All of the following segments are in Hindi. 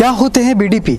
क्या होते हैं बीडीपी?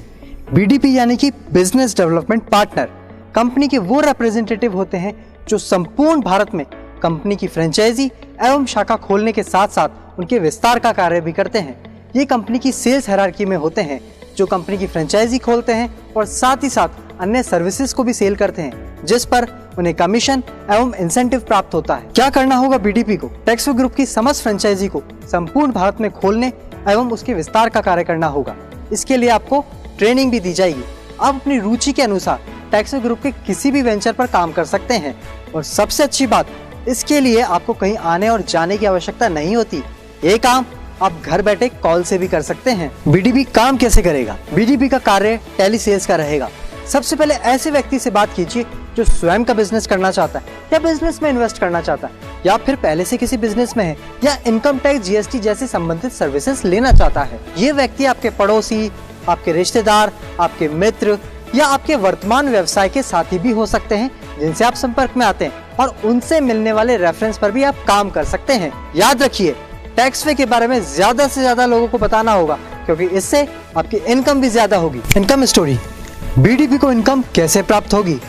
बीडीपी यानी कि बिजनेस डेवलपमेंट पार्टनर कंपनी के वो रिप्रेजेंटेटिव होते हैं जो संपूर्ण भारत में कंपनी की फ्रेंचाइजी एवं शाखा खोलने के साथ साथ उनके विस्तार का कार्य भी करते हैं। ये कंपनी की सेल्स हायरार्की में होते हैं जो कंपनी की फ्रेंचाइजी खोलते हैं और साथ ही साथ अन्य सर्विसेज को भी सेल करते हैं जिस पर उन्हें कमीशन एवं इंसेंटिव प्राप्त होता है। क्या करना होगा बीडीपी को? टेक्सवे ग्रुप की समस्त फ्रेंचाइजी को संपूर्ण भारत में खोलने एवं उसके विस्तार का कार्य करना होगा। इसके लिए आपको ट्रेनिंग भी दी जाएगी। आप अपनी रुचि के अनुसार टेक्सवे ग्रुप के किसी भी वेंचर पर काम कर सकते हैं और सबसे अच्छी बात, इसके लिए आपको कहीं आने और जाने की आवश्यकता नहीं होती। ये काम आप घर बैठे कॉल से भी कर सकते हैं। बीडीपी काम कैसे करेगा? बीडीपी का कार्य टेली सेल्स का रहेगा। सबसे पहले ऐसे व्यक्ति से बात कीजिए जो स्वयं का बिजनेस करना चाहता है या बिजनेस में इन्वेस्ट करना चाहता है या फिर पहले से किसी बिजनेस में है या इनकम टैक्स जीएसटी जैसी संबंधित सर्विसेज लेना चाहता है। ये व्यक्ति आपके पड़ोसी, आपके रिश्तेदार, आपके मित्र या आपके वर्तमान व्यवसाय के साथी भी हो सकते हैं जिनसे आप संपर्क में आते हैं और उनसे मिलने वाले रेफरेंस पर भी आप काम कर सकते हैं। याद रखिए, टेक्सवे के बारे में ज्यादा से ज्यादा लोगों को बताना होगा क्योंकि इससे आपकी इनकम भी ज्यादा होगी। Income story. बीडीपी को इनकम कैसे प्राप्त होगी?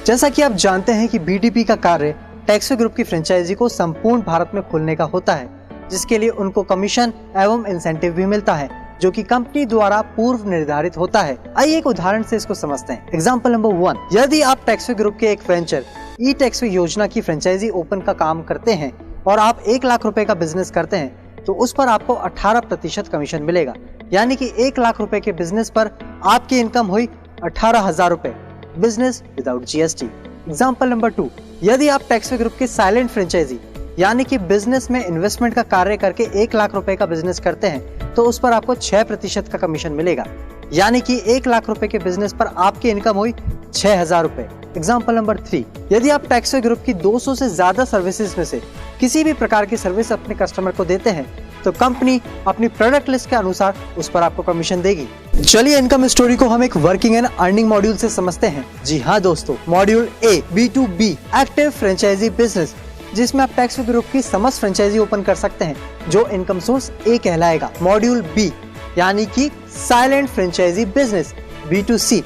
जैसा कि आप जानते हैं कि बीडीपी का कार्य टेक्सवे ग्रुप की फ्रेंचाइजी को संपूर्ण भारत में खोलने का होता है जिसके लिए उनको कमीशन एवं इंसेंटिव भी मिलता है जो कि कंपनी द्वारा पूर्व निर्धारित होता है। आइए एक उदाहरण से इसको समझते हैं। एग्जाम्पल नंबर 1, यदि आप टेक्सवे ग्रुप के एक वेंचर ई टेक्सवे योजना की फ्रेंचाइजी ओपन का काम करते हैं और आप 1 लाख रुपए का बिजनेस करते हैं तो उस पर आपको 18% कमीशन मिलेगा। यानी कि 1 लाख रुपए के बिजनेस पर आपकी इनकम हुई 18,000 रुपए, business without GST. Example number 2, यदि आप टेक्सवे ग्रुप के साइलेंट फ्रेंचाइजी यानी कि बिजनेस में इन्वेस्टमेंट का कार्य करके 1 लाख रुपए का बिजनेस करते हैं तो उस पर आपको 6% का कमीशन मिलेगा। यानी कि 1 लाख रुपए के बिजनेस पर आपकी इनकम हुई 6,000 रुपए। एग्जाम्पल नंबर 3, यदि आप टेक्सवे ग्रुप की 200 से ज्यादा सर्विसेज में से किसी भी प्रकार की सर्विस अपने कस्टमर को देते हैं तो कंपनी अपनी प्रोडक्ट लिस्ट के अनुसार उस पर आपको कमीशन देगी। चलिए इनकम स्टोरी को हम एक वर्किंग एंड अर्निंग मॉड्यूल से समझते हैं। जी हाँ दोस्तों, module A B2B active franchise business, जिसमें आप टेक्सवे ग्रुप की समस्त फ्रेंचाइजी ओपन कर सकते हैं जो इनकम सोर्स ए कहलाएगा। मॉड्यूल बी यानी कि साइलेंट फ्रेंचाइजी बिजनेस B2C,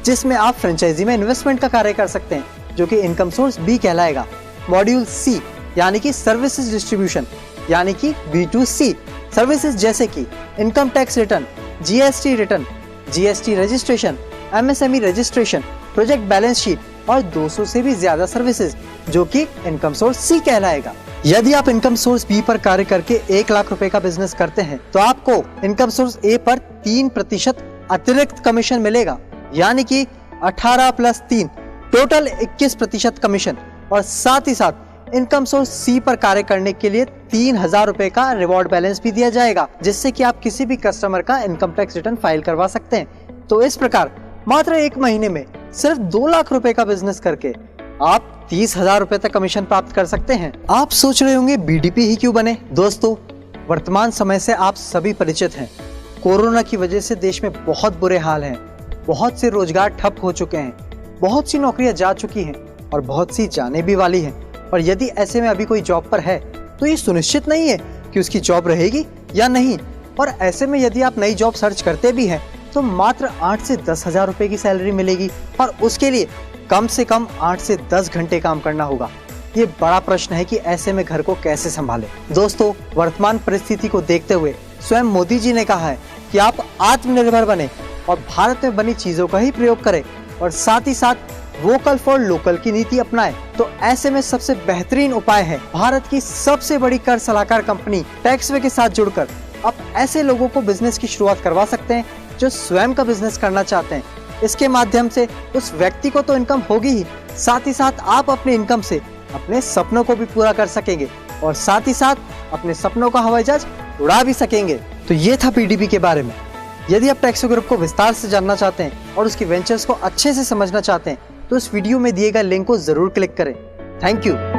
जिसमें आप फ्रेंचाइजी में इन्वेस्टमेंट का कार्य कर सकते हैं जो कि इनकम सोर्स बी कहलाएगा। मॉड्यूल सी यानी कि सर्विसेज डिस्ट्रीब्यूशन यानी कि B2C, सर्विसेज जैसे कि income tax return, GST return, GST registration, MSME registration, project balance sheet और 200 से भी ज्यादा सर्विसेज जो कि इनकम सोर्स सी कहलाएगा। यदि आप इनकम सोर्स बी पर कार्य करके 1 लाख रुपए का बिजनेस करते हैं तो आपको इनकम सोर्स ए पर 3% अतिरिक्त कमीशन मिलेगा। यानी कि 18 + 3 टोटल 21% कमीशन और साथ ही साथ इनकम सोर्स सी पर कार्य करने के लिए 3,000 रुपए का रिवॉर्ड बैलेंस भी दिया जाएगा जिससे कि आप किसी भी कस्टमर का इनकम टैक्स रिटर्न फाइल करवा सकते हैं। तो इस प्रकार मात्र 1 महीने में सिर्फ 2 लाख रुपए का बिजनेस करके आप 30,000 रुपए तक कमीशन प्राप्त कर सकते हैं। आप सोच रहे होंगे बीडीपी ही क्यों बने? दोस्तों, वर्तमान समय से आप सभी परिचित हैं। कोरोना की वजह से देश में बहुत बुरे हाल हैं। बहुत से रोजगार ठप हो चुके हैं, बहुत सी नौकरियां जा चुकी हैं और बहुत सी जाने भी वाली हैं। और यदि ऐसे में अभी कोई जॉब पर है तो ये सुनिश्चित नहीं है कि उसकी जॉब रहेगी या नहीं। और ऐसे में यदि आप नई जॉब सर्च करते भी हैं तो मात्र 8 से 10,000 रुपए की सैलरी मिलेगी और उसके लिए कम से कम 8 से 10 घंटे काम करना होगा। ये बड़ा प्रश्न है कि ऐसे में घर को कैसे संभालें। दोस्तों, वर्तमान परिस्थिति को देखते हुए स्वयं मोदी जी ने कहा है कि आप आत्मनिर्भर बने और भारत में बनी चीजों का ही प्रयोग करें और साथ ही साथ वोकल फॉर लोकल की नीति अपनाएं। तो ऐसे में सबसे बेहतरीन उपाय है भारत की सबसे बड़ी कर सलाहकार कंपनी टेक्सवे के साथ जुड़कर आप ऐसे लोगों को बिजनेस की शुरुआत करवा सकते हैं जो स्वयं का बिजनेस करना चाहते हैं। इसके माध्यम से उस व्यक्ति को तो इनकम होगी ही, साथ ही साथ आप अपने इनकम से अपने सपनों को भी पूरा कर सकेंगे और साथ ही साथ अपने सपनों का हवाई जहाज उड़ा भी सकेंगे। तो ये था बीडीपी के बारे में। यदि आप टेक्सवे ग्रुप को विस्तार से जानना चाहते हैं और उसकी वेंचर्स को अच्छे से समझना चाहते हैं तो इस वीडियो में दिए गए लिंक को जरूर क्लिक करें। Thank you.